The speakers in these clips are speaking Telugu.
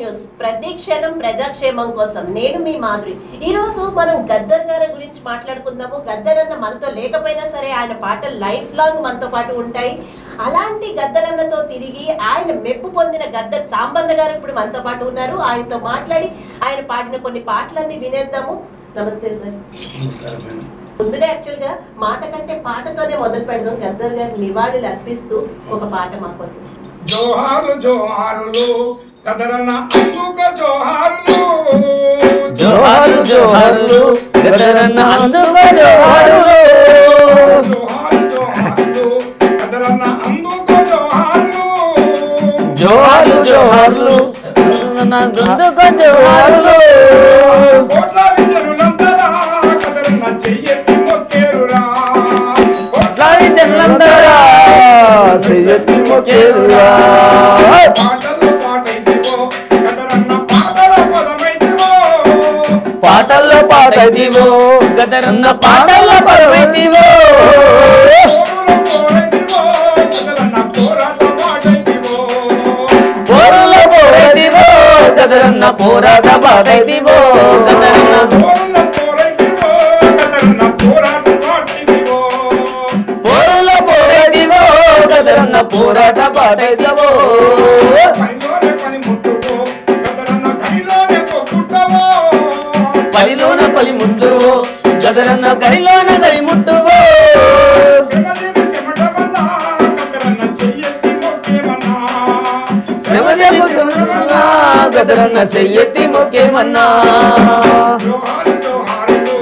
న్యూస్ ప్రతి క్షణం ప్రజాక్షేమం కోసం నేను మీ మాధురి. ఈ రోజు మనం గద్దర్ గారి గురించి మాట్లాడుకుందాము. గద్దర్ అన్న మనతో లేకపోయినా సరే ఆయన పాటలు లైఫ్ లాంగ్ మనతో పాటు ఉంటాయి. అలాంటి గద్దర్ అన్నతో తిరిగి ఆయన మెప్పు పొందిన గద్దర్ సాంబన్న గారు ఇప్పుడు మనతో పాటు ఉన్నారు. ఆయనతో మాట్లాడి ఆయన పాడిన కొన్ని పాటలన్నీ వినేద్దాము. నమస్తే సార్. ముందుగా యాక్చువల్ గా మాట కంటే పాటతోనే మొదలు పెడదాం. గద్దర్ గారి నివాళులు అర్పిస్తూ ఒక పాట మా కోసం. జోహారు జోహారులు గదరన్న అందుకు జోహారులు, జోహారు జోహారులు గదరన్న అందుకు జోహారులు, జోహారు జోహారులు గదరన్న అందుకు జోహారులు, జోహారు జోహారులు గదరన్న అందుకు జోహారులు. కోట్లాది జనులందరా గదరన్న చెయ్యెత్తి మొక్కేరురా, కోట్లాది జనులందరా చెయ్యెత్తి మొక్కేరురా. పాటల్లో పాటైతివో గదరన్న పాటల పదమైతివో, పాటల్లో పాటైతివో గదరన్న పాటల పదమైతివో, పోరులో పోరైతివో గదరన్న పోరాట పాటైతివో, పోరులో పోరైతివో గదరన్న పోరులో పోరైతివో గదరన్న పోరాట పాటైతివో, పోరులో పోరైతివో గదరన్న పోరాట పాటైతివో. పనిలోనే పనిముట్టువో గదరన్న గనిలోనే పొక్కుట్టవో, పనిలోన పనిముట్టువో గదరన్న గనిలోన గనిముట్టువో, శ్రమదేవి చెమటవన్నా గదరన్న చెయ్యెత్తి మొక్కేమన్నా, శ్రమదేవి చెమటవన్నా గదరన్న చెయ్యెత్తి మొక్కేమన్నా. జోహారు జోహారులు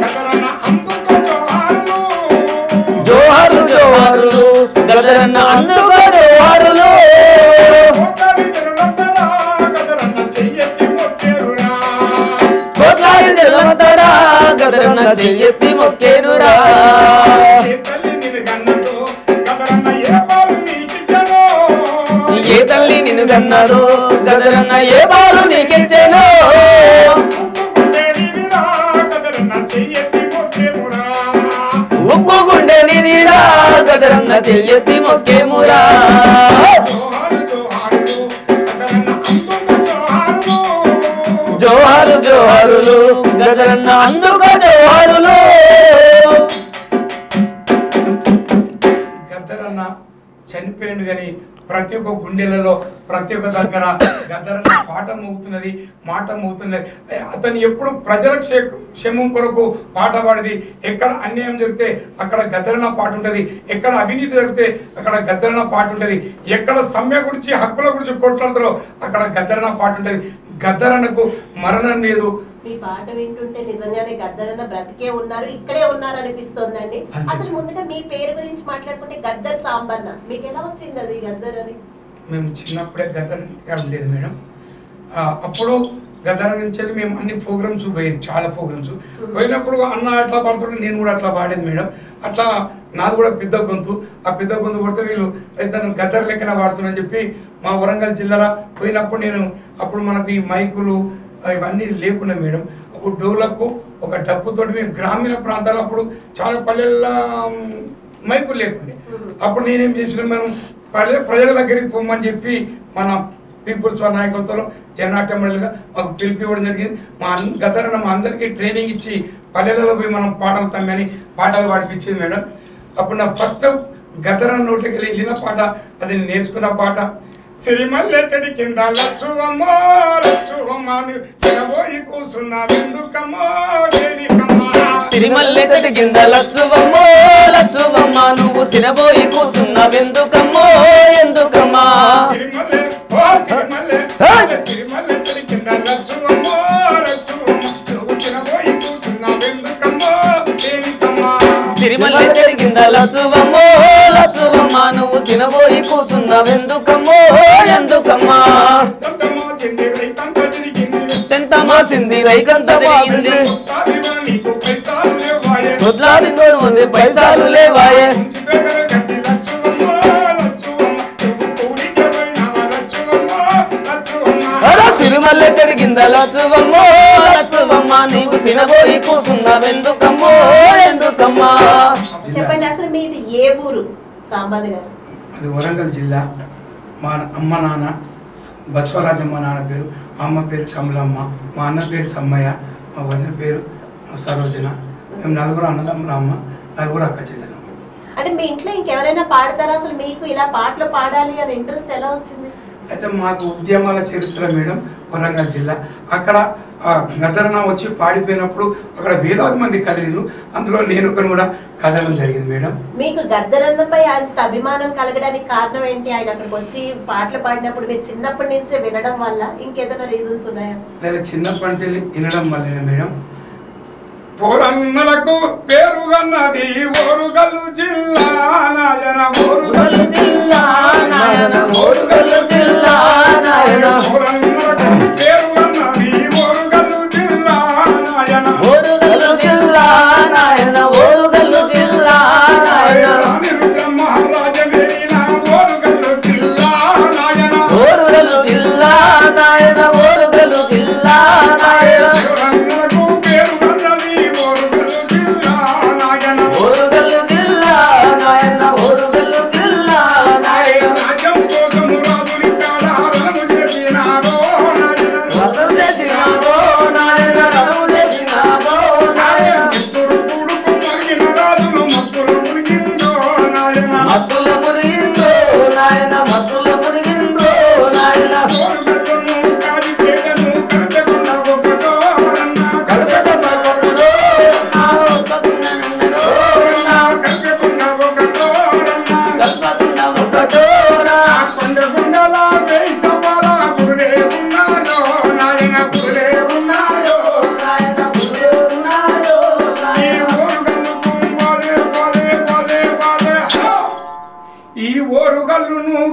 గదరన్న అందుకు జోహారులు, జోహారు జోహారులు గదరన్న అందుకు జోహారులు, కోట్లాది జనులందరా గదరన్న చెయ్యెత్తి మొక్కేరురా, కోట్లాది జనులందరా గదరన్న చెయ్యెత్తి మొక్కేరురా. ఏ తల్లి నిన్ను గన్నదో గదరన్న ఏ పాలు నీకిచ్చెనో, ఏ తల్లి నిన్ను గన్నారు గదరన్న ఏ బాలు నీకిచ్చెనో, ఉప్పుకుంటే నీదిరా గదరన్న చెయ్యెత్తి మొక్కేమురా, ఉప్పు గుండె నిదిరా గదరన్న చెయ్యెత్తి మొక్కేమురా. జోహారు జోహారులు గదరన్న అందుకు జోహారులు, జోహారు జోహారులు గదరన్న అందుకు జోహారులు. గద్దరన్న చనిపోయిండు కానీ ప్రతి ఒక్క గుండెలలో ప్రతి ఒక్క దగ్గర గద్దరన్న పాట మోగుతున్నది, మాట మోగుతున్నది. అతను ఎప్పుడు ప్రజల క్షేమం కొరకు పాట పాడేది. ఎక్కడ అన్యాయం జరిగితే అక్కడ గద్దరన్న పాట ఉంటుంది, ఎక్కడ అవినీతి జరిగితే అక్కడ గద్దరన్న పాట ఉంటుంది, ఎక్కడ సమ్మె గురించి హక్కుల గురించి కొట్లాడతారో అక్కడ గద్దరన్న పాట ఉంటుంది. గద్దరన్నకు మరణం లేదు. మీ పాట వింటుంటే నిజంగానే గద్దర్ అన్న బ్రతికే ఉన్నారు, ఇక్కడే ఉన్నారు అనిపిస్తోందండి. అసలు ముందుగా మీ పేరు గురించి మాట్లాడుకుంటే గద్దర్ సాంబన్న, మీకు ఎలా వచ్చింది అది గద్దర్ అని? మేము చిన్నప్పుడే గద్దర్ లేదు మేడం. అప్పుడు గద్దర్ నుంచి వెళ్ళి మేము అన్ని ప్రోగ్రామ్స్ పోయేది, చాలా ప్రోగ్రామ్స్ పోయినప్పుడు అన్న అట్లా పాడుతుంటే నేను కూడా అట్లా పాడేది మేడం. అట్లా నాది కూడా పెద్ద గొంతు, ఆ పెద్ద గొంతు పడితే వీళ్ళు తను గద్దర్ లెక్కన పాడుతున్నారని చెప్పి మా వరంగల్ జిల్లాలో పోయినప్పుడు నేను అప్పుడు మనకు ఈ మైకులు ఇవన్నీ లేకుండా మేడం. అప్పుడు డోలకు ఒక డప్పుతోటి మేము గ్రామీణ ప్రాంతాలు అప్పుడు చాలా పల్లెల్లో మైకులు లేకుండే. అప్పుడు నేనేం చేసిన మనం ప్రజల దగ్గరికి పోమని చెప్పి మన పీపుల్స్ నాయకత్వంలో జనాటమ్మలుగా మాకు పిలిపివ్వడం జరిగింది. మా గద్దరన్న మా అందరికీ ట్రైనింగ్ ఇచ్చి పల్లెలలో పోయి మనం పాటలు తమ్మని పాటలు పాడిపించింది మేడం. అప్పుడు నా ఫస్ట్ గద్దరన్న నోట్లోకి వెళ్ళిన పాట అది నేను నేర్చుకున్న పాట. సిరిమల్లె చెడి కింద లచ్చువమ్మో లచ్చువమ్మా తినబోయి కూసున్నావెందుకమ్మో దేనికమ్మా, సిరిమల్లె చెట్టు కింద లచ్చువమ్మో లచ్చువమ్మా నువ్వు సిరబోయి కూసున్నావెందుకమ్మో ఎందుకమ్మా. సిరిమల్లె ఓ సిరిమల్లె సిరిమల్లె చెడి కింద లచ్చువమ్మో లచ్చువమ్మా నువ్వు తినబోయి కూసున్నావెందుకమ్మో దేనికమ్మా, సిరిమల్లె చెట్టు కింద లచ్చువమ్మో లచ్చువమ్మా నువ్వు తినబోయి కూసున్నావెందుకమ్మో ఎందుకమ్మా. తెంతమా సింది రైకంత తిరిగింది, కొట్లాది ఉంది పైసాలు లేవాయే. సిరిమల్లె చెట్టు కింద లచ్చువమ్మో లచ్చువమ్మా నీవు తినబోయి కూసున్నావెందుకమ్మో ఎందుకమ్మా. చెప్పండి, అసలు మీది ఏ ఊరు సాంబన్న గారు? అది వరంగల్ జిల్లా. మా అమ్మ నాన్న బసవరాజమ్మ మా నాన్న పేరు, అమ్మ పేరు కమలమ్మ, మా అన్న పేరు సమ్మయ్య, మా వదిన పేరు సరోజన. మేము నలుగురు అన్నదమ్ములు, అమ్మ నలుగురు అక్క చెల్లెలు. అంటే మీ ఇంట్లో ఇంకెవరైనా పాడతారా? అసలు మీకు ఇలా పాటలు పాడాలి అని ఇంట్రెస్ట్ ఎలా వచ్చింది? అయితే మాకు ఉద్యమాల చరిత్ర మేడం వరంగల్ జిల్లా. అక్కడ గద్దరన్న వచ్చి పాడిపోయినప్పుడు అక్కడ వేలాది మంది కదిలిరు, అందులో నేను కూడా కదలడం జరిగింది మేడం. మీకు గద్దరన్నపై అంత అభిమానం కలగడానికి కారణం ఏంటి? ఆయన అక్కడికి వచ్చి పాటలు పాడినప్పుడు మీరు చిన్నప్పటి నుంచే వినడం వల్ల, ఇంకేదైనా రీజన్స్ ఉన్నాయా? లేదా చిన్నప్పటి నుంచి వినడం వల్లనే మేడం. పోరన్నలకు పేరుగన్నది ఓరుగల్లు జిల్లా నాయన, ఓరుగల్లు జిల్లా నాయన, ఓరుగల్లు జిల్లా నాయన. పోరన్నలకు పేరుగన్నది ఓరుగల్లు జిల్లా నాయన, ఓరుగల్లు జిల్లా నాయన, ఓరుగల్లు జిల్లా నాయన. అనిరుద్ర మహారాజమేన ఓరుగల్లు జిల్లా నాయన, ఓరుగల్లు జిల్లా నాయన, ఓరుగల్లు జిల్లా నాయన.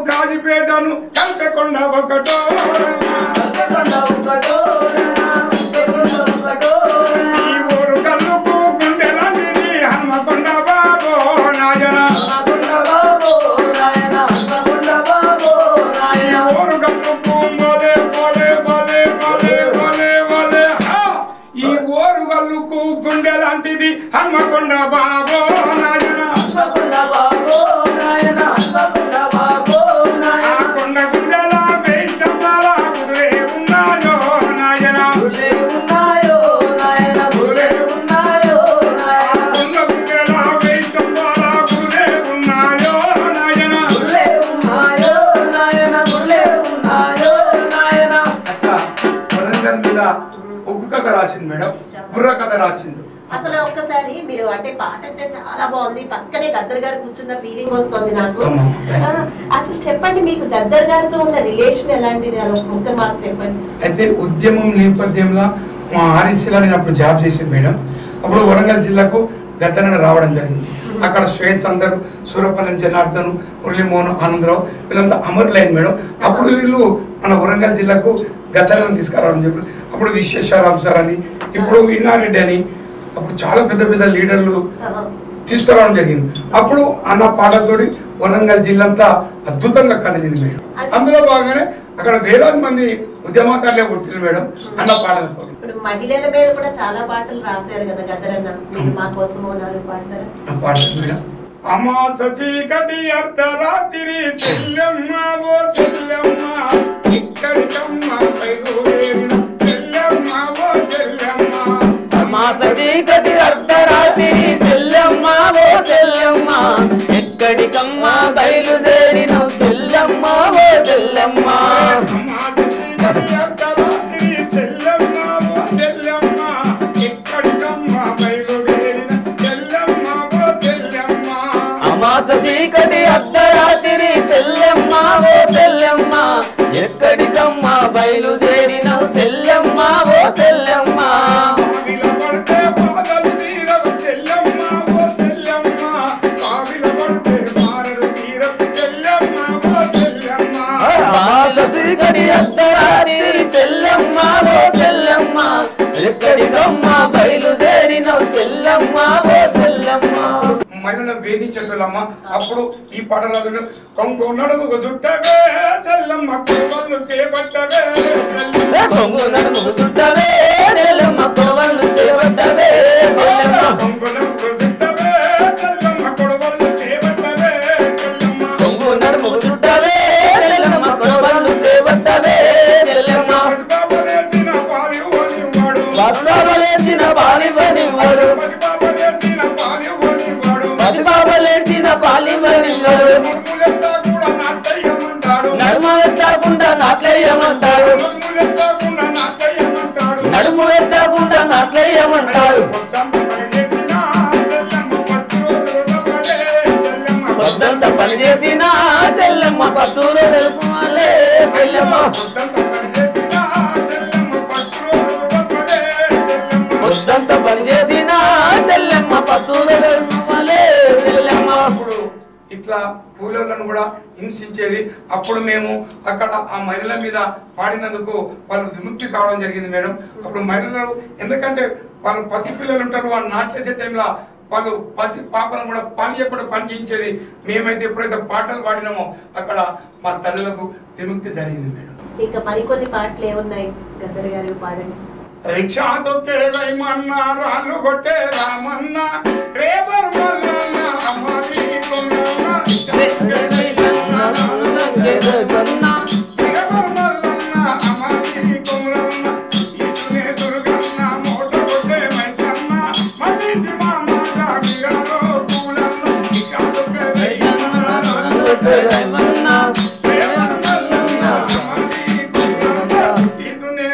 కాజిపేటను కల్పెకొండ ఒకటో, ఈ ఓరుగల్లుకు గుండెలందిది హన్మకొండ బాబో నాయన, ఈ ఓరుగల్లుకు బోలే బోలే బోలే బోలే బోలే బోలే. ఈ ఓరుగల్లుకు గుండెలాంటిది హన్మకొండ బాబో నాయన, ఒగ్గు కథ రాసిండు మేడం, బుర్ర కథ రాసిండు. అసలు ఒక్కసారి మీరు అంటే పాట అయితే చాలా బాగుంది, పక్కనే గద్దర్ గారు కూర్చున్న ఫీలింగ్ వస్తుంది నాకు. అసలు చెప్పండి, మీకు గద్దర్ గారితో ఉన్న రిలేషన్ ఎలాంటిది? అది ఒక్క మాకు చెప్పండి. అయితే ఉద్యమం నేపథ్యంలో మా ఆర్ఎస్సీలో నేను అప్పుడు జాబ్ చేసింది మేడం. అప్పుడు వరంగల్ జిల్లాకు గద్దర్ రావడం జరిగింది. అక్కడ స్టూడెంట్స్ అందరూ సూరపల్లి జనార్దన్, మురళీమోహన్, ఆనందరావు వీళ్ళంతా అమరులైన మేడం. అప్పుడు వీళ్ళు మన వరంగల్ జిల్లాకు గద్దర్లను తీసుకురావడం చెప్పి అప్పుడు విశ్వేశ్వరరావు సార్ అని, ఇప్పుడు ఇన్నారెడ్డి అని, అప్పుడు చాలా పెద్ద పెద్ద లీడర్లు తీసుకురావడం జరిగింది. అప్పుడు అన్న పాటతోటి వరంగల్ జిల్లా అంతా అద్భుతంగా కదిలింది మేడం. అందులో భాగంగానే అక్కడ వేలాది మంది ఉద్యమకారులే కొట్టింది మేడం అన్న పాటలతో. ఇప్పుడు మహిళల మీద కూడా చాలా పాటలు రాశారు కదా గద్దరన్న, మీరు మా కోసం పాడతారా? పాడతారు మేడం. అమాస చీకటి అర్ధరాత్రి చెల్లెమ్మ ఓ చెల్లెమ్మ, ఇక్కడికమ్మ బయలుదేరిన చెల్లెమ్మ ఓ చెల్లెమ్మ. అమాస చీకటి అర్ధరాత్రి చెల్లెమ్మ ఓ చెల్లెమ్మ, ఎక్కడికమ్మ బయలుదేరిన చెల్లెమ్మ ఓ చెల్లెమ్మ. అమాస చీకటి అర్ధరాత్రి చెల్లెమ్మ ఓ చెల్లెమ్మ, ఇక్కడికమ్మ బయలుదేరిన చెల్లెమ్మ ఓ చెల్లెమ్మ. అమాస చీకటి అర్ధరాత్రి చెల్లెమ్మ ఓ చెల్లెమ్మ, ఎక్కడికమ్మ బయలుదేరిన చెల్లెమ్మ ఓ చెల్లెమ్మ. చెల్లెమ్మ ఓ చెల్లెమ్మ, ఎక్కడికమ్మ బయలుదేరిన చెల్లెమ్మ ఓ చెల్లెమ్మ. మహిళను వేధించేటోళ్ళమ్మ. అప్పుడు ఈ పాటలు కొంగు నడుముకు చుట్టవే చెల్లమ్మ, కొడవళ్ళు చేపట్టవే కొంగు నడుముకు చుట్టవే చెల్లమ్మ, కొడవళ్ళు చేపట్టవే కొంగు నడుముకు చుట్టవే చెల్లమ్మ, కొడవళ్ళు చేపట్టవే చెల్లమ్మ, కొంగు నడుముకు చుట్టవే చెల్లమ్మ, కొడవళ్ళు చేపట్టవే నాట్లేయమంటారు నడుము ఎత్తకుండా నాట్లేయమంటారు పొద్దంత పని చేసిన చెల్లెమ్మ పశువులు తెలుపులే చెల్లెమ్మ పొద్దంత పని చేసిన చెల్లెమ్మ పశువులు తెలుపులే చెల్లెమ్మ. అప్పుడు ఇట్లా కూలీలను కూడా హింసించేది. అప్పుడు మేము అక్కడ ఆ మహిళల మీద పాడినందుకు వాళ్ళు విముక్తి కావడం జరిగింది మేడం. అప్పుడు మహిళలు ఎందుకంటే వాళ్ళు పసిపిల్లలు ఉంటారు, వాళ్ళు నాట్లేసే టైంలో వాళ్ళు పసి పాపలను కూడా పని చేయకుండా పని చేయించేది. మేమైతే ఎప్పుడైతే పాటలు పాడినామో అక్కడ మా తల్లులకు విముక్తి జరిగింది మేడం. ఇంకా మరికొన్ని పాటలు ఏమున్నాయి గద్దర్ గారు పాడండి. రిక్షా తొక్కే రైమన్న రాళ్ళు కొట్టే రామన్న డ్రైవర్ మల్లన్న అమ్మాయి కొన్న డ్రైవర్ మల్లన్న అమ్మాయి కొన్న ఇటునే దుర్గన్న మోట కొట్టే మైసన్న మళ్ళీ మాట బిగాలో పూలన్న రిక్షా తొక్కే రైమన్న రాళ్ళు కొట్టే రైమన్న డ్రైవర్ మల్లన్న అమ్మాయి కొన్న ఇటునే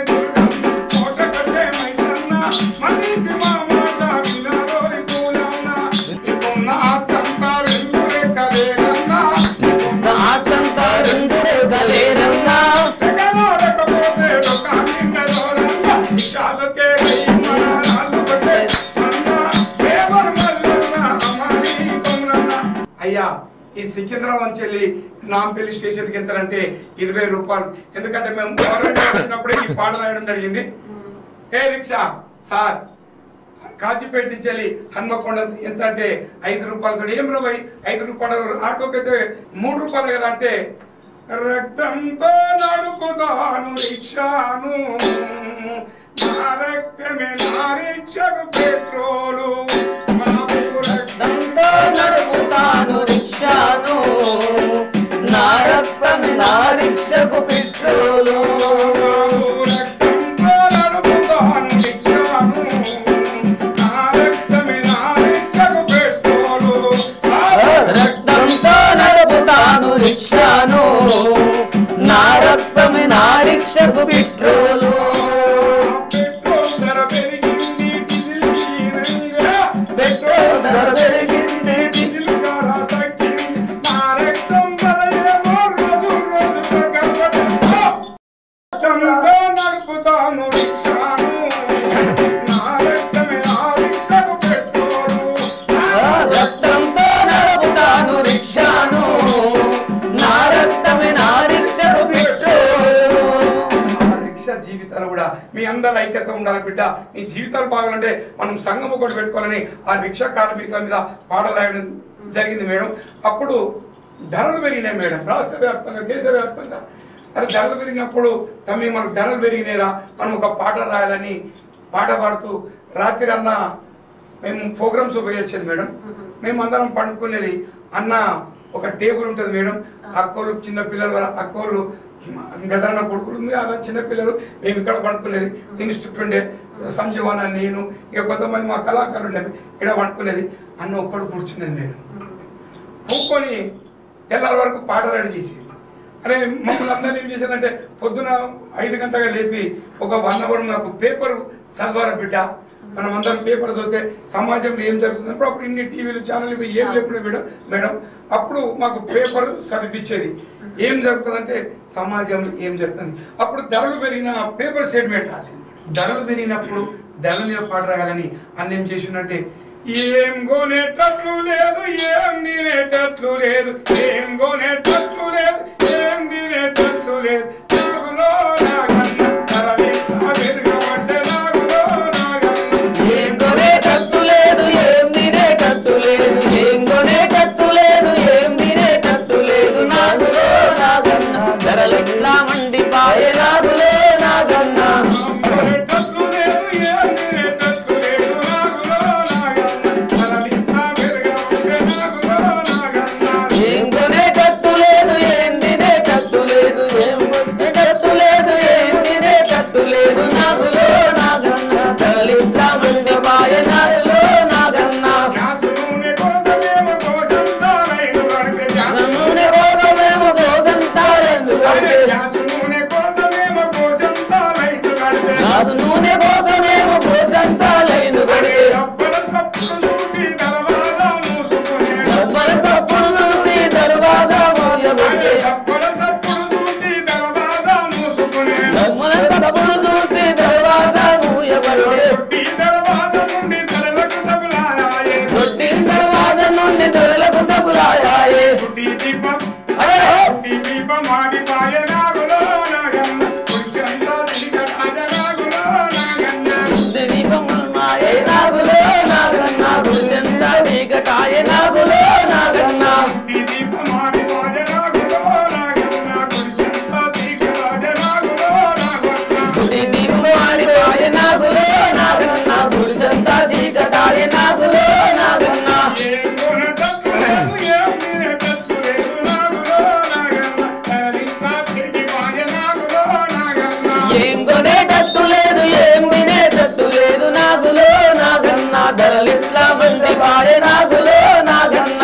అయ్యా ఈ సికింద్రాబాద్ చెల్లి నాంపల్లి స్టేషన్కి ఎంతంటే 20 రూపాయలు. ఎందుకంటే మేము వచ్చినప్పుడే ఈ పాట రాయడం జరిగింది. ఏ రిక్షా సార్ కాజీపేట నుంచి వెళ్ళి హన్మకొండ ఎంత అంటే 5 రూపాయలు. ఏం రూపాయి 5 రూపాయలు, ఆటోకి అయితే 3 రూపాయలు కదా అంటే రక్తంతో నడుపుతాను రిక్షాను నా రక్తమే నా రిక్షకు పెట్రోలు రక్తంతో నడుపుతాను రిక్షాను నా రక్తమే నా రిక్షకు పెట్రోలు రక్తంతో నడుపుతాను రిక్షాను నా రక్తమే నా రిక్షకు పెట్రోలు రక్తంతో నడుపుతాను రిక్షాను నా రక్తమే నా రిక్షకు పెట్రోలు. పెట్రోల్ ధర పెరిగింది డీజిల్ పెట్రోల్ ధర పెరిగింది డీజిల్ ధర తగ్గింది నా రక్తం ధర ఏమో రోజు రోజు రక్తంతో నడుపుతాను రిక్షాను నా రక్తమే నా రిక్షకు పెట్రోలు రక్తంతో నడుపుతాను రిక్షాను నా రక్తమే నా రిక్షకు పెట్రోలు. రిక్షా జీవితాలు కూడా మీ అందరి ఐక్యత ఉండాలి బిడ్డ. మీ జీవితాలు బాగాలంటే మనం సంఘం ఒకటి పెట్టుకోవాలని ఆ రిక్షా కార్మికుల మీద పాట రాయడం జరిగింది మేడం. అప్పుడు ధరలు పెరిగినాయి మేడం, రాష్ట్ర వ్యాప్తంగా దేశవ్యాప్తంగా. అది ధరలు పెరిగినప్పుడు తమ్మి మనకు ధరలు పెరిగినాయిరా మనం ఒక పాట రాయాలని పాట పాడుతూ రాత్రి అన్న మేము ప్రోగ్రామ్స్ పోయొచ్చేది మేడం. మేము అందరం పండుకునేది. అన్న ఒక టేబుల్ ఉంటుంది మేడం, అక్కోళ్ళు చిన్న పిల్లలు అక్కోళ్ళు గదరన్న కొడుకులు అలా చిన్నపిల్లలు మేము ఇక్కడ పండుకునేది. ఇన్స్టిట్యూట్ ఉండే సంజీవన నేను ఇక కొంతమంది మా కళాకారులు ఉండేవి ఇక్కడ పండుకునేది. అన్న ఒక్కడు కూర్చునేది మేడం. కూర్చొని తెల్లారి వరకు పాట రెడీ చేసేది. అరే మమ్మల్ని అందరూ ఏం చేసేదంటే పొద్దున 5 గంటలుగా లేపి ఒక 1 అవర్ నాకు పేపర్ చదవాల బిడ్డ. మనం అందరం పేపర్ చదివితే సమాజంలో ఏం జరుగుతుంది. అప్పుడు ఇన్ని టీవీలు ఛానల్ ఏం లేకుండా మేడం అప్పుడు మాకు పేపర్ చదివించేది. ఏం జరుగుతుందంటే సమాజంలో ఏం జరుగుతుంది. అప్పుడు ధరలు పెరిగిన పేపర్ స్టేట్మెంట్ రాసింది. ధరలు పెరిగినప్పుడు ధరల మీద పాట రాయాలని అన్న ఏం చేసిందంటే ఏం కొనేటట్లు లేదు ఏం తినేటట్లు లేదు ఏం కొనేటట్లు లేదు ఏం తినేటట్లు లేదు నాగులో నాగన్న ధరలిట్లా పెరగబట్టే నాగులో నాగన్న ఏం కొనేటట్టు లేదు ఏం తినేటట్టు లేదు ఏం కొనేటట్టు లేదు ఏం తినేటట్టు లేదు నాగులో నాగన్న ధరలెట్లా మండిపాయే నాగులో నాగన్న కొనేటట్లు లేదు ఏం తినేటట్లు లేదు నాగులో నాగన్న ధరలిట్లా పెరగబట్టే నాగులో నాగన్న ఏం కొనేటట్టు లేదు ఏం తినేటట్టు లేదు ఏం కొనేటట్టు గాజు నూనె కోసమేమో కోసంతా లైను కడితే డబ్బల సప్పుడు చూసి దర్వాజా మూసుకునే డబ్బల సప్పుడు చూసి దర్వాజా మూయబట్టే డబ్బల సప్పుడు చూసి దర్వాజా మూసుకునే డబ్బల సప్పుడు చూసి దర్వాజా మూయబట్టే కొట్టి దర్వాజా నుండి తలలకు సబులాయే కొట్టి దర్వాజా నుండి తలలకు సబులాయే కొట్టి దీపం అరే కొట్టి దీపం ఆగిపాయే నాగులో నాగన్న పురుషంతా తిరిగటాయ నాగులో నాగన్న దీపమున్నాయే నాగులో నాగన్న గురుచంతా చీకటాయ నాగులో నాగన్న కొట్టి దీపం ఆగిపాయే నాగులో నాగన్న పురుషంతా తిరిగటాయ నాగులో నాగన్న గుడి దీపము ఆడిపాయ నాగులో నాగన్న గురుచంతా చీకటాయ నాగులో నాగన్న ఏం కొనటట్టు లేదు ఏం తినేటట్టు లేదు నాగులో నాగన్న తరలింకా తిరిగిపాయే నాగులో నాగన్న ఏం కొనేటట్టు లేదు ఏం తినేటట్టు లేదు నాగులో నాగన్న ధరలిట్లా మండిపాయ నాగులో నాగన్న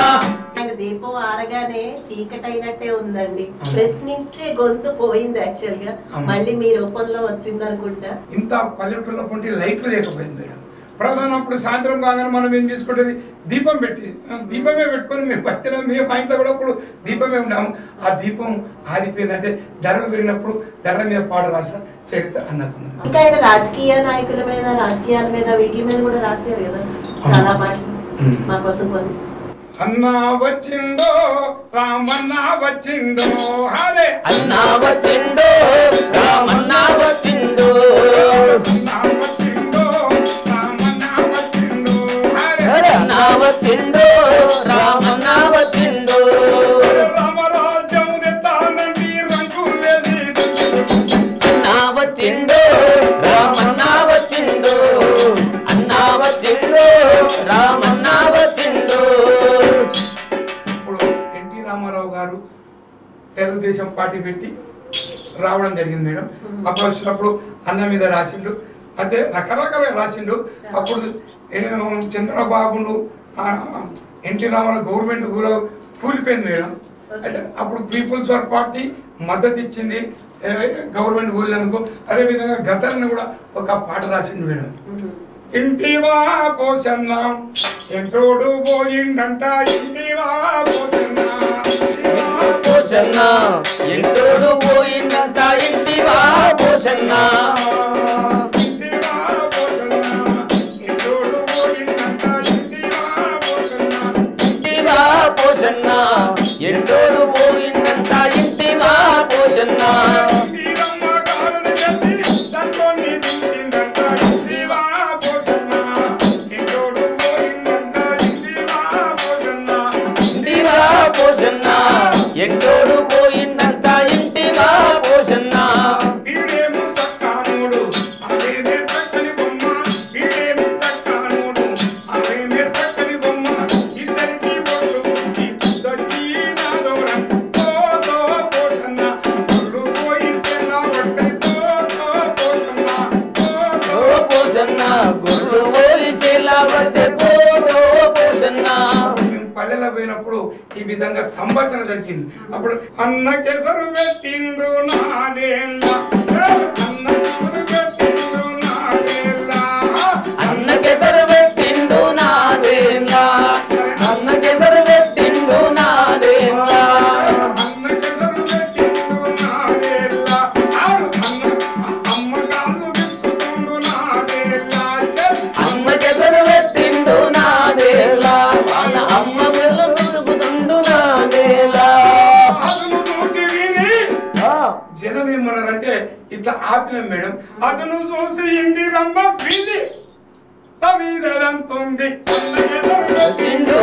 ఆయన దీపం ఆరగానే చీకటైనట్టే ఉందండి ప్రశ్నించే గొంతు పోయింది యాక్చువల్ గా మళ్ళీ మీ రూపంలో వచ్చింది అనుకుంటా. ఇంత పల్లెటూరులో పొంటి లైట్లు లేకపోయింది మేడం. ప్రధానం అప్పుడు సాయంత్రం కాగానే మనం ఏం చేసుకుంటేది దీపం పెట్టి దీపమే పెట్టుకొని మేము పత్తిలో మేము మా ఇంట్లో కూడా అప్పుడు దీపమే ఉన్నాము. ఆ దీపం ఆరిపోయిందంటే ధరలు పెరిగినప్పుడు ధరల మీద పాట రాసిన చరిత్ర అన్నట్టున్నాను. ఇంకా ఆయన రాజకీయ నాయకుల మీద రాజకీయాల మీద వీటి మీద కూడా రాశారు కదా చాలా మాటలు మా కోసం కొన్ని. అన్నా వచ్చిందో రామన్నా వచ్చిందో హరే అన్నా వచ్చిందో రామన్నా వచ్చిందో అన్నా వచ్చిందో రామన్నా వచ్చిందో హరే అన్నా వచ్చిందో రామన్నా వచ్చిందో రామరాజ్యం తెత్తానంటి రంగులు వేసి అన్నా వచ్చిందో రామన్నా వచ్చిందో అన్నా వచ్చిందో రామన్నా వచ్చిందో ఇప్పుడు ఎన్టీ రామారావు గారు తెలుగుదేశం పార్టీ పెట్టి రావడం జరిగింది మేడం. అప్పుడు వచ్చినప్పుడు అన్న మీద రాసిండు, అయితే రకరకాలుగా రాసిండు. అప్పుడు చంద్రబాబును ఎన్టీ రామారావు గవర్నమెంట్ కూడా కూలిపోయింది మేడం. అయితే అప్పుడు పీపుల్స్ వార్ పార్టీ మద్దతు ఇచ్చింది గవర్నమెంట్ కూలినందుకు. అదేవిధంగా గతాలను కూడా ఒక పాట రాసిండు మేడం. ఇంటివా పోసన్న ఎంటోడు పోయిందంట ఇంటివా పోసన్న పోషన్న ఎంటోడు పోయిందంట ఇంటివా పోషన్న ఇంటివా పోసన్న ఎంటోడు పోయిందంట ఇంటివా పోసన్న ఇంటివా పోషన్న ఎంటోడు పోయిందంట ఇంటివా పోషన్న వీరమ్మ గారుని చేసి సంతోని దించిందంట ఇంటివా పోసన్న ఎంటోడు పోయిందంట ఇంటివా పోసన్న ఇంటివా పోషన్న ఎంటోడు పోయిందంట ఇంటివా పోషన్న వీడేమో సక్కానోడు అవేమే సక్కని బొమ్మ వీడేమో సక్కానోడు అవేమే సక్కని బొమ్మ ఇద్దరికి బొట్టు పుట్టి పుద్దొచ్చి నాదోరం తో పోసన్న ఒళ్ళు పోయి సెలా పడితే తో పోసన్న ఓ పోషన్న గుర్రు పోయిసేలా పడితే పోషన్న మేము పల్లెలో పోయినప్పుడు ఈ విధంగా సంభాషణ జరిగింది. అప్పుడు అన్న కేసరు పెట్టిండు నాదేళ్ళ అన్న కేసరు పెట్టిండు నాదేళ్ళ అన్న కెసరు పెట్టిండు నాదేలా అన్న కెసరు పెట్టిండు నాదేలా అన్న కేసరు పెట్టిండు నాదేళ్ళ అమ్మ కాళ్ళు బిస్కుతుండు నాదేళ్ళ అమ్మ కెసరు పెట్టిండు నాదేలా వాళ్ళ అమ్మ పిల్లలు తిరుగుతుండు నాదేలా అతను చూసి విని జనం ఏమన్నారంటే ఇట్లా ఆపినాం మేడం. అతను చూసి ఇందిరమ్మ విని తమీదంతుంది పెట్టిండు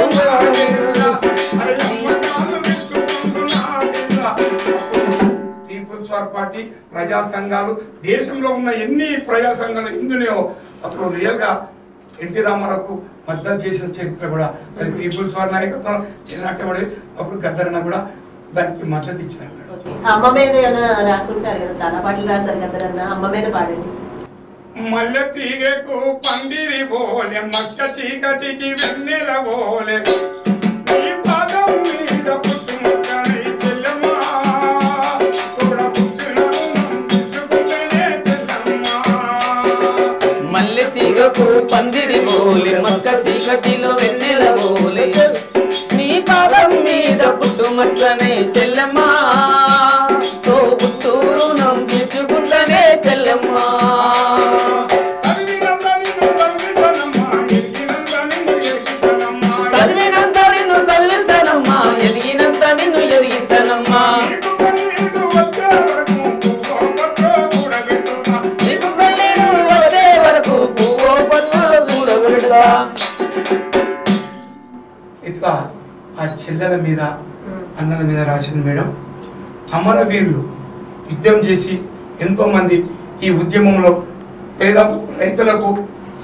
పీపుల్స్ వార్ పార్టీ ప్రజా సంఘాలు దేశంలో ఉన్న ఎన్ని ప్రజా సంఘాలు ఇందులో అప్పుడు రియల్ గా ఎన్టీ రామారావుకు మద్దతు చేసిన చరిత్ర కూడా అది పీపుల్స్ వార్ నాయకత్వం నాట్యపడి అప్పుడు గద్దరన్న కూడా దానికి మద్దతు ఇచ్చినారు. అమ్మ మీద ఏమైనా రాసి ఉంటారు కదా చాలా పాటలు రాశారు గద్దరన్న, అమ్మ మీద పాడండి. మల్లె తీగకు పందిరి పోలే మస్క చీకటికి వెన్నెల పోలే నీ పాదం మీద పుట్టుముచ్చని చెల్లెమ్మ తోడ పుట్టిన రుణం తెచ్చుకుంటేనే చెల్లెమ్మ పందిరి ఓలే మస్క చీకటిలో వెన్నెల ఓలే నీ పాదం మీద పుట్టుమచ్చనే చెల్లెమ్మ తోబుట్టూరు నంపించుకుంటనే చెల్లెమ్మ చదివినంత నిన్ను చదివిస్తానమ్మా ఎదిగినంత నిన్ను ఎదిగిస్తానమ్మా నీకు పెళ్ళిడు వచ్చే వరకు పువ్వో పళ్ళు కూడబెడతా. ఇట్లా ఆ చెల్లెల మీద అన్నల మీద రాసింది మేడం. అమరవీరులు యుద్ధం చేసి ఎంతోమంది ఈ ఉద్యమంలో పేద రైతులకు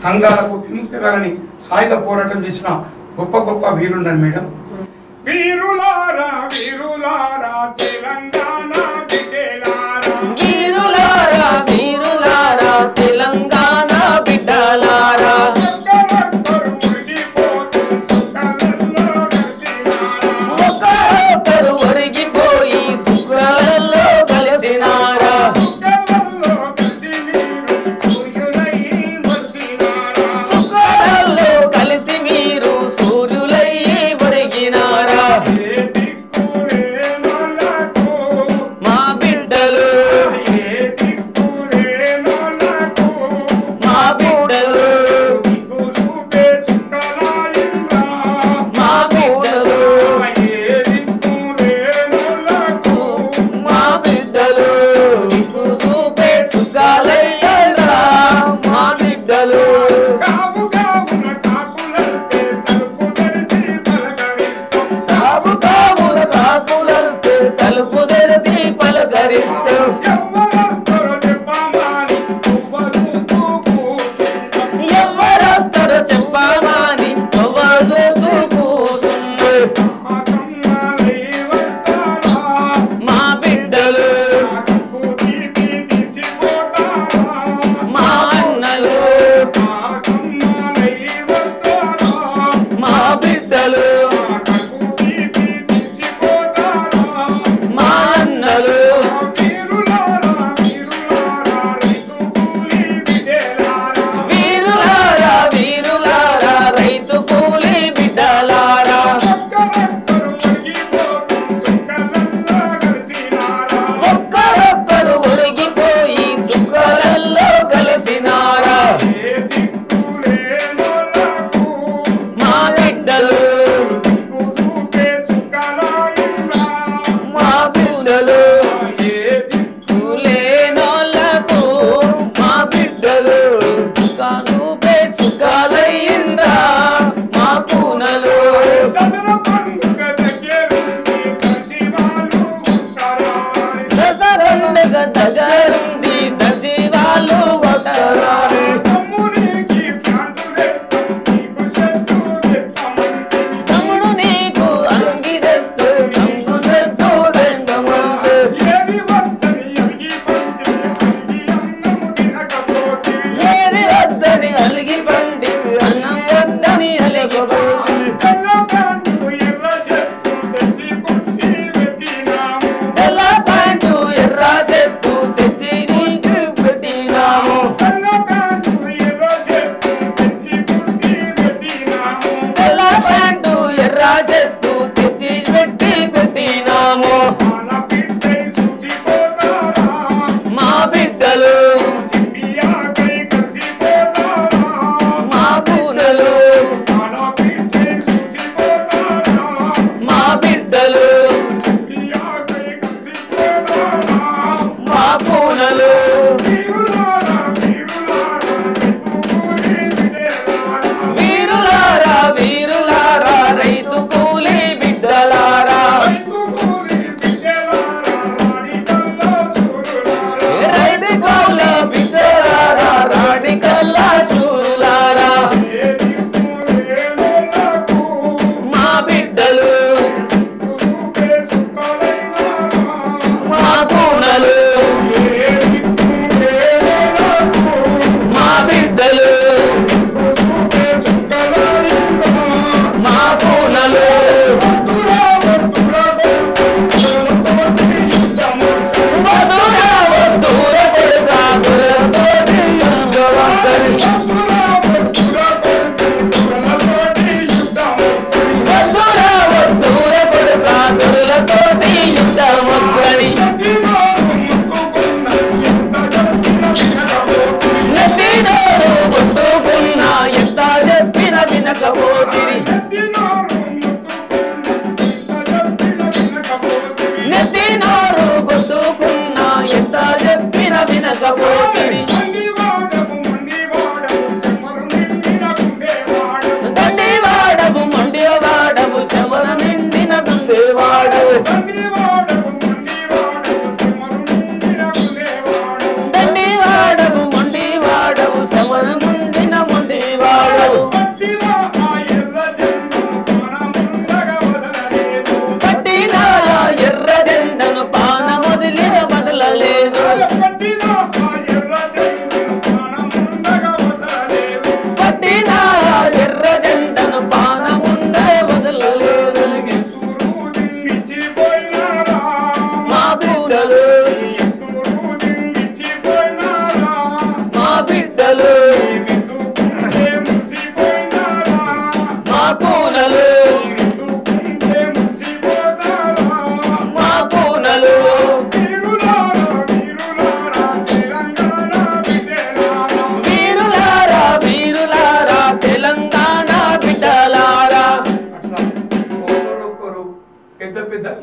సంఘాలకు విముక్తి కాలని సాయుధ పోరాటం చేసిన గొప్ప గొప్ప వీరున్నారు మేడం. వీరులారా వీరులారా తెలంగాణ బిడ్డలారా వీరులారా వీరులారా తెలంగాణ బిడ్డలారా ఒక్కరొక్కరు ఒరిగిపోయి సుఖాలలో కలిసినారా సుఖాలలో కలిసి మీరు సూర్యులై ఒరిగినారా మా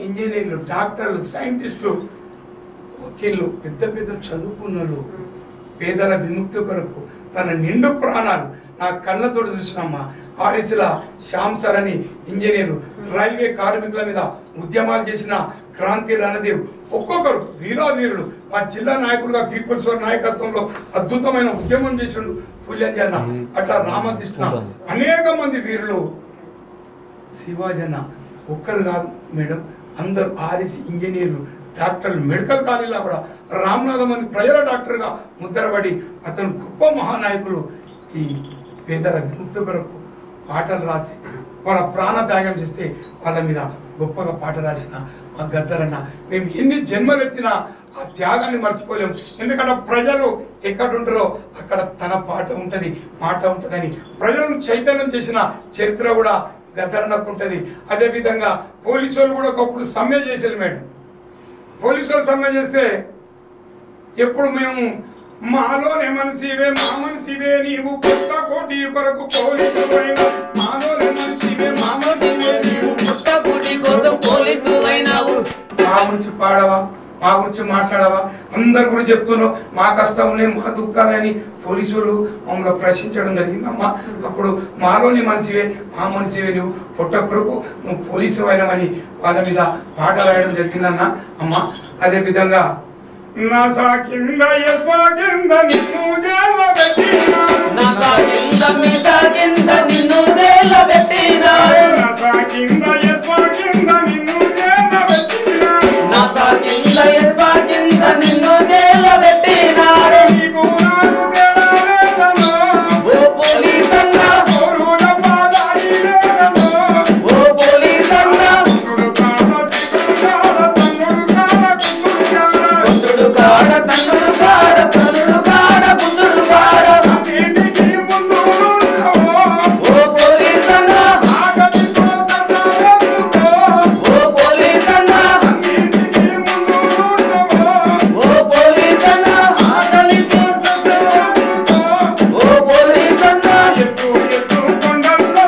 ఇంజనీర్లు, డాక్టర్లు, సైంటిస్టులు, వకీళ్ళు, పెద్ద పెద్ద చదువుకున్నలు పేదల విముక్తి కొరకు తన నిండు ప్రాణాలు నా కళ్ళతో చూసినమ్మా. ఆర్ఎస్ల శ్యామ్ సార్ అని ఇంజనీరు, రైల్వే కార్మికుల మీద ఉద్యమాలు చేసిన క్రాంతి రణదేవ్, ఒక్కొక్కరు వీరావీరులు. మా జిల్లా నాయకుడుగా పీపుల్స్ వారి నాయకత్వంలో అద్భుతమైన ఉద్యమం చేసిండు పుల్యంజన్న, అట్లా రామకృష్ణ, అనేక మంది వీరులు. శివాజన్న ఒక్కరు కాదు మేడం, అందరు ఆర్ఎస్ ఇంజనీర్లు, డాక్టర్లు, మెడికల్ కాలేజీలో కూడా రామనాథం అని ప్రజల డాక్టర్గా ముద్రపడి అతను గొప్ప మహానాయకులు. ఈ పేదల విముక్తి కొరకు పాటలు రాసి వాళ్ళ ప్రాణత్యాగం చేస్తే వాళ్ళ మీద గొప్పగా పాట రాసిన మా గద్దరన్న, మేము ఎన్ని జన్మలెత్తినా ఆ త్యాగాన్ని మర్చిపోలేము. ఎందుకంటే ప్రజలు ఎక్కడుంటారో అక్కడ తన పాట ఉంటుంది, మాట ఉంటుందని ప్రజలను చైతన్యం చేసిన చరిత్ర కూడా గద్దరన్నకు ఉంటుంది. అదేవిధంగా పోలీసు వాళ్ళు కూడా ఒకప్పుడు సమ్మె చేసేది మేడం. పోలీసు వాళ్ళు సమ్మె చేస్తే ఎప్పుడు మేము మాలోనే మనిషివే, మా మనిషివే నీవు, కొత్త కోటి కొరకు పోలీసు మాలోనే మనిషివే, మా మనిషివే నీవు, కొత్త కోటి కోసం పోలీసు అయినావు. మా గురించి పాడవా, మా గురించి మాట్లాడవా, అందరు కూడా చెప్తున్నావు మా కష్టంలో మా దుఃఖాలని పోలీసులు మమ్మల్ని ప్రశ్నించడం జరిగిందమ్మా. అప్పుడు మాలోని మనిషివే, మా మనిషివే నువ్వు, పొట్ట కొరకు నువ్వు పోలీసు అయినవని వాళ్ళ మీద పాట రాయడం జరిగిందన్న అమ్మ. అదే విధంగా నాసా కింద యస్మా కింద నిన్ను జైల పెట్టినారు, నాసా కింద మీసా కింద నిన్ను జైల పెట్టినారు, నాసా కింద యస్మా కింద నిన్ను జైల పెట్టినారు, నాసా కింద యస్మా కింద నిన్ను జైల పెట్టినారు. నీకు నాకు తేడా లేదనో, ఓ పోలీస్ అన్నా, ఓరుల పాదారి లేదనో, ఓ పోలీస్ అన్నా, కుట్టుడు కాడ తన్నుడు కాడ కుంటుడు కాడ తన్నుడు కాడ, తన్నుడు కాడ కుంటుడు కాడ, అన్నిటికీ ముందు ఉంటావో, ఓ పోలీస్ అన్నా, ఆకలితో సదావెందుకో, ఓ పోలీస్ అన్నా, అన్నిటికీ ముందు ఉంటావో, ఓ పోలీస్ అన్నా, ఆకలితో సదావెందుకో, ఓ పోలీస్ అన్నా, ఎత్తు ఎత్తు కొండల్లో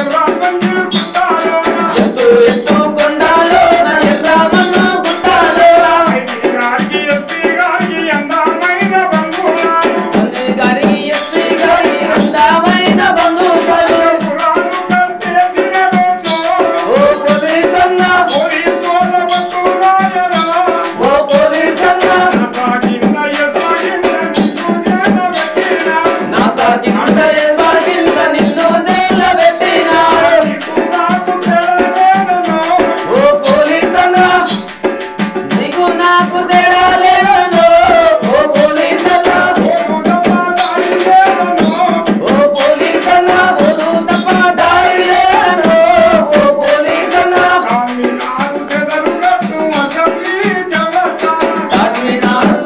ఎర్ర మంజిల్ గుట్టాలోన, ఎత్తు ఎత్తు కొండలోన ఎర్రమన్ను గుట్టాలోన, ఐది గారికి ఎస్పీ గారికి అందమైన బంధువులాలు, మంత్రి గారికి ఎస్పీ గారికి అందమైన బంధువులు, పురాలు కట్టేసిన రోడ్లో ఓ పోలీస్ అన్నా, పోలీసు వాళ్ళ బంధువులాయనా, ఓ పోలీస్ అన్నా, నాసా కింద యస్మా కింద నిన్ను జైల పెట్టినారు, నాసా కింద యస్మా కింద నిన్ను జైల పెట్టినారు. నీకు నాకు తేడా లేదనో, ఓ పోలీస్ అన్నా, నీకు నాకు తేడా లేదనో, ఓ పోలీస్ అన్నా, ఓరుల పాదారి లేదనో, ఓ పోలీస్ అన్నా, ఓరు తప్ప దారి లేదనో, ఓ పోలీస్ అన్నా, చార్మినారు చెదరుగట్టు అసెంబ్లీ చౌరస్తాల చార్మినారు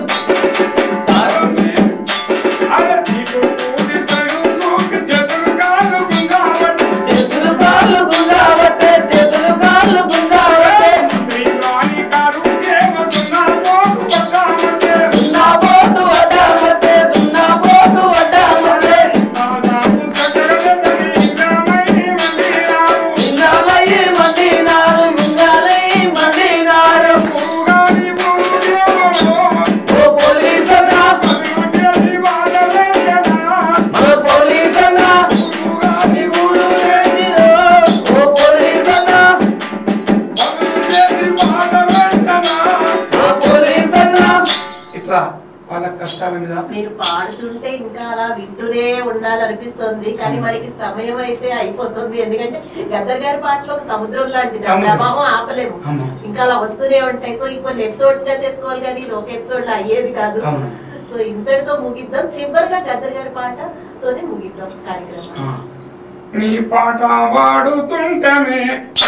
అరే సీటు కూడి సైనికులకి చేతులు కాళ్ళు గుంజాబట్టి, చేతులు కాళ్ళు గుంజాబట్టే, చేతులు కాళ్ళు గుంజాబట్టే, మంత్రి రాణి గారు ఏమతున్నా పోటు పడ్డామంటే, దున్నా పోతు అడ్డామస్తే, దున్నా పోతు అడ్డామస్తే, దాదాపు సకలదని ఇంద్రమణి మందిరాలు, ఇంద్రమయ్యి మండినారు, ఇంద్రాలయ్యి మండినారు. పురుగాని పురుగేమో, ఓ పోలీస్ అన్నా, పదులు చేసి బాధ పెట్టనా, ఓ పోలీస్ అన్నా, పురుగాని ఈ ఊరు ఏంటిదో, ఓ పోలీస్ అన్నా, పదులు చేసి బాధ పెట్టనా. ఓ పోలీస్ అన్నా. ఇట్లా వాళ్ళ కష్టాల మీద మీరు పాడుతుంటే ఇంకా అలా వింటూనే ఉండాలనిపిస్తుంది, కానీ మనకి సమయం అయితే అయిపోతుంది. ఎందుకంటే గద్దర్ గారి పాటలో ఒక సముద్రం లాంటిది, ఆ సముద్రం. ప్రభావం ఆపలేము, అవును. ఇంకా అలా వస్తూనే ఉంటాయి. సో ఇంకొన్ని ఎపిసోడ్స్ గా చేసుకోవాలి, కానీ ఇది ఒక ఎపిసోడ్ లో అయ్యేది కాదు. అవును. సో ఇంతటితో ముగిద్దాం, చివరిగా గద్దర్ గారి పాటతోనే ముగిద్దాం కార్యక్రమం. నీ పాట వాడుతుంటమే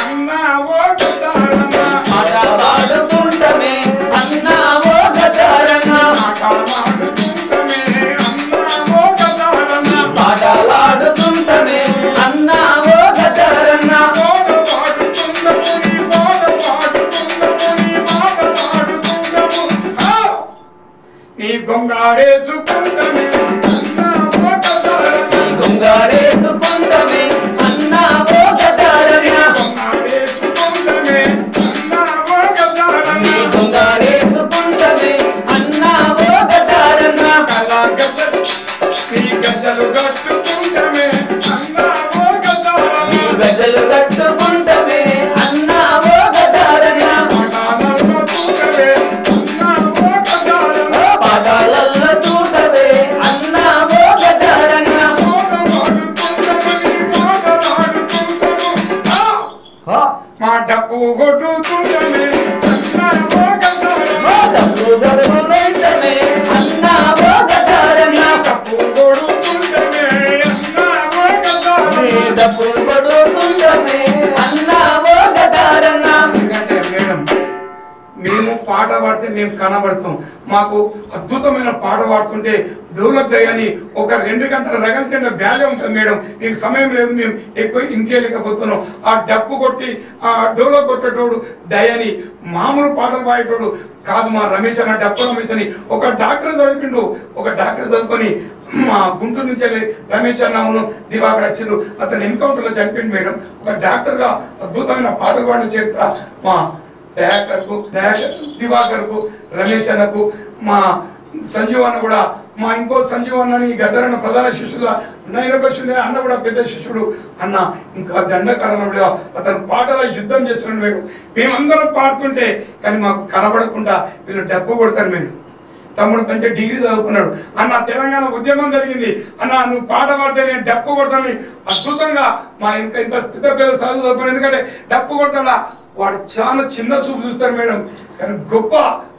అన్నావో గద్దరన్న, ఆట వాడుకుంటమే అన్నావో గద్దరన్న, పాట వాడుతుంటమే అన్నావో గద్దరన్న, పాట వాడుకుంటమే అన్నావో గద్దరన్న, పాట పాడుతుండము నీ పాట పాడుతుండము నీ మాట పాడుతుండము, ఆ! నీ గొంగాడేసుకుంటమే అన్నావో గద్దరన్న, ఈ గొంగాడేసుకుంటమే అన్నావో గద్దరన్న, గొంగాడేసుకుంటమే అన్నావో మేము కనబడతాం. మాకు అద్భుతమైన పాట పాడుతుంటే డెవలప్ అయ్యని ఒక 2 గంటల రగల్చిన బ్యాలే ఉంటుంది మేడం. మీకు సమయం లేదు, మేము ఎక్కువ ఇంకేలేకపోతున్నాం. ఆ డప్పు కొట్టి ఆ డెవలప్ కొట్టేటోడు దయని మామూలు పాటలు పాడేటోడు కాదు మా రమేష్ అన్న, డప్పు రమేష్ అని ఒక డాక్టర్ చదివిండు. ఒక డాక్టర్ చదువుకొని మా గుంటూరు నుంచి వెళ్ళి రమేష్ అన్నను దివాకర్ అచ్చులు అతను ఎన్కౌంటర్లో చనిపోయింది మేడం. ఒక డాక్టర్గా అద్భుతమైన పాటలు పాడిన చరిత్ర మా దివాకర్కు, రమేష్ అన్నకు, మా సంజీవ్ అన్న కూడా, మా ఇంకో సంజీవ్ అన్నని గద్దరన్న ప్రధాన శిష్యుడుగా అన్న కూడా పెద్ద శిష్యుడు అన్న. ఇంకా దండకారణంలో అతను పాటల యుద్ధం చేస్తున్నాడు మేడం. మేమందరం పాడుతుంటే కానీ మాకు కనబడకుండా వీళ్ళు డబ్బు కొడతారు మేడం. తమ్ముడు మంచి డిగ్రీ చదువుకున్నాడు అన్న, తెలంగాణ ఉద్యమం జరిగింది అన్న, నువ్వు పాట పాడితే నేను డప్పు కొడతాను అద్భుతంగా మా ఇంకా ఇంత పెద్ద పెద్ద చదువు చదువుకున్నాడు. ఎందుకంటే డప్పు కొడతాడా వాడు చాలా చిన్న చూపు చూస్తారు మేడం. కానీ గొప్ప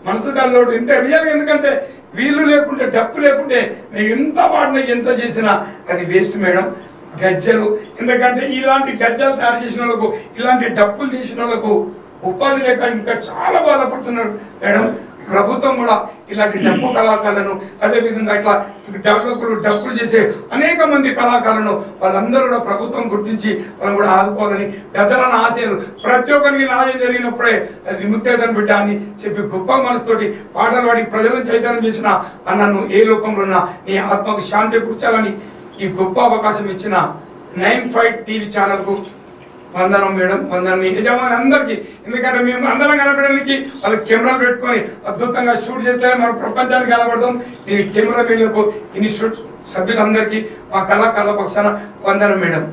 మనసు కల్లోడు ఇంత రియల్. ఎందుకంటే వీళ్ళు లేకుంటే డప్పు లేకుంటే నేను ఎంత పాడినా ఎంత చేసినా అది వేస్ట్ మేడం. గజ్జలు, ఎందుకంటే ఇలాంటి గజ్జలు తయారు చేసిన వాళ్ళకు, ఇలాంటి డప్పులు తీసిన వాళ్ళకు ఉపాధి లేక ఇంకా చాలా బాధపడుతున్నారు మేడం. ప్రభుత్వం కూడా ఇలాంటి డప్పు కళాకారులను, అదేవిధంగా ఇట్లా డప్పులు చేసే అనేక మంది కళాకారులను వాళ్ళందరూ కూడా ప్రభుత్వం గుర్తించి వాళ్ళని కూడా ఆదుకోవాలని పెద్దలన్న ఆశయాలు ప్రతి ఒక్కరికి న్యాయం జరిగినప్పుడే అది విముక్తేతను బిడ్డ అని చెప్పి గొప్ప మనసుతోటి పాటలు పాడి ప్రజలను చైతన్యం చేసిన అన్నను ఏ లోకంలో ఉన్నా నీ ఆత్మకు శాంతి కూర్చాలని ఈ గొప్ప అవకాశం ఇచ్చిన 95 టీవీ ఛానల్కు వందనం మేడం, వందనం మీ యజమాని అందరికీ. ఎందుకంటే మేము అందరం కనపడడానికి వాళ్ళు కెమెరాలు పెట్టుకొని అద్భుతంగా షూట్ చేస్తే మనం ప్రపంచానికి కనబడతాం. నేను కెమెరా మీదకు ఇన్స్టిట్యూట్ సభ్యులందరికీ మా కళాకారుల పక్షాన వందనం మేడం.